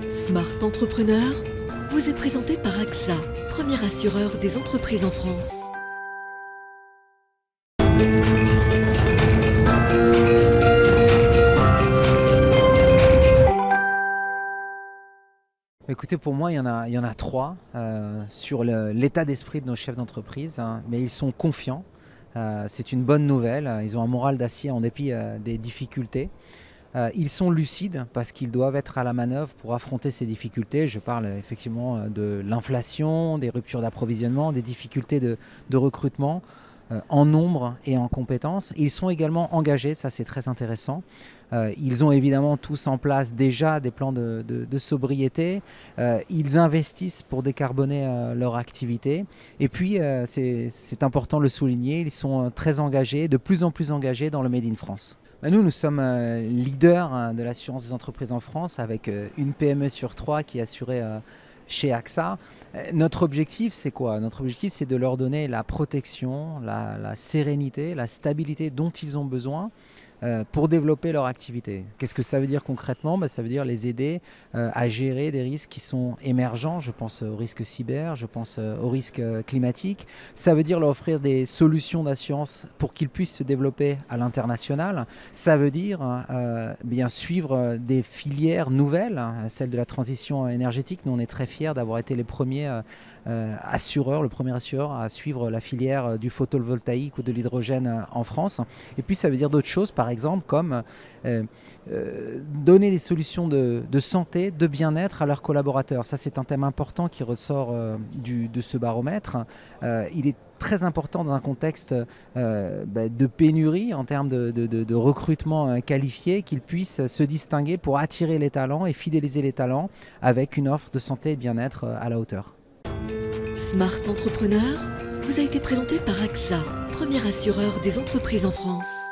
Smart Entrepreneur vous est présenté par AXA, premier assureur des entreprises en France. Écoutez, pour moi, il y en a trois sur l'état d'esprit de nos chefs d'entreprise, mais ils sont confiants. C'est une bonne nouvelle. Ils ont un moral d'acier en dépit des difficultés. Ils sont lucides parce qu'ils doivent être à la manœuvre pour affronter ces difficultés. Je parle effectivement de l'inflation, des ruptures d'approvisionnement, des difficultés de recrutement en nombre et en compétences. Ils sont également engagés, ça c'est très intéressant. Ils ont évidemment tous en place déjà des plans de sobriété. Ils investissent pour décarboner leur activité. Et puis, c'est important de le souligner, ils sont très engagés, de plus en plus engagés dans le Made in France. Nous sommes leaders de l'assurance des entreprises en France avec une PME sur 3 qui est assurée chez AXA. Notre objectif, c'est quoi ? Notre objectif, c'est de leur donner la protection, la sérénité, la stabilité dont ils ont besoin pour développer leur activité. Qu'est-ce que ça veut dire concrètement ? Ça veut dire les aider à gérer des risques qui sont émergents. Je pense aux risques cyber, je pense aux risques climatiques. Ça veut dire leur offrir des solutions d'assurance pour qu'ils puissent se développer à l'international. Ça veut dire bien suivre des filières nouvelles, celle de la transition énergétique. Nous, on est très fiers d'avoir été les premiers assureurs, le premier assureur à suivre la filière du photovoltaïque ou de l'hydrogène en France. Et puis, ça veut dire d'autres choses, par exemple, comme donner des solutions de santé, de bien-être à leurs collaborateurs. Ça, c'est un thème important qui ressort de ce baromètre. Il est très important dans un contexte de pénurie en termes de recrutement qualifié, qu'ils puissent se distinguer pour attirer les talents et fidéliser les talents avec une offre de santé et de bien-être à la hauteur. Smart Entrepreneur vous a été présenté par AXA, premier assureur des entreprises en France.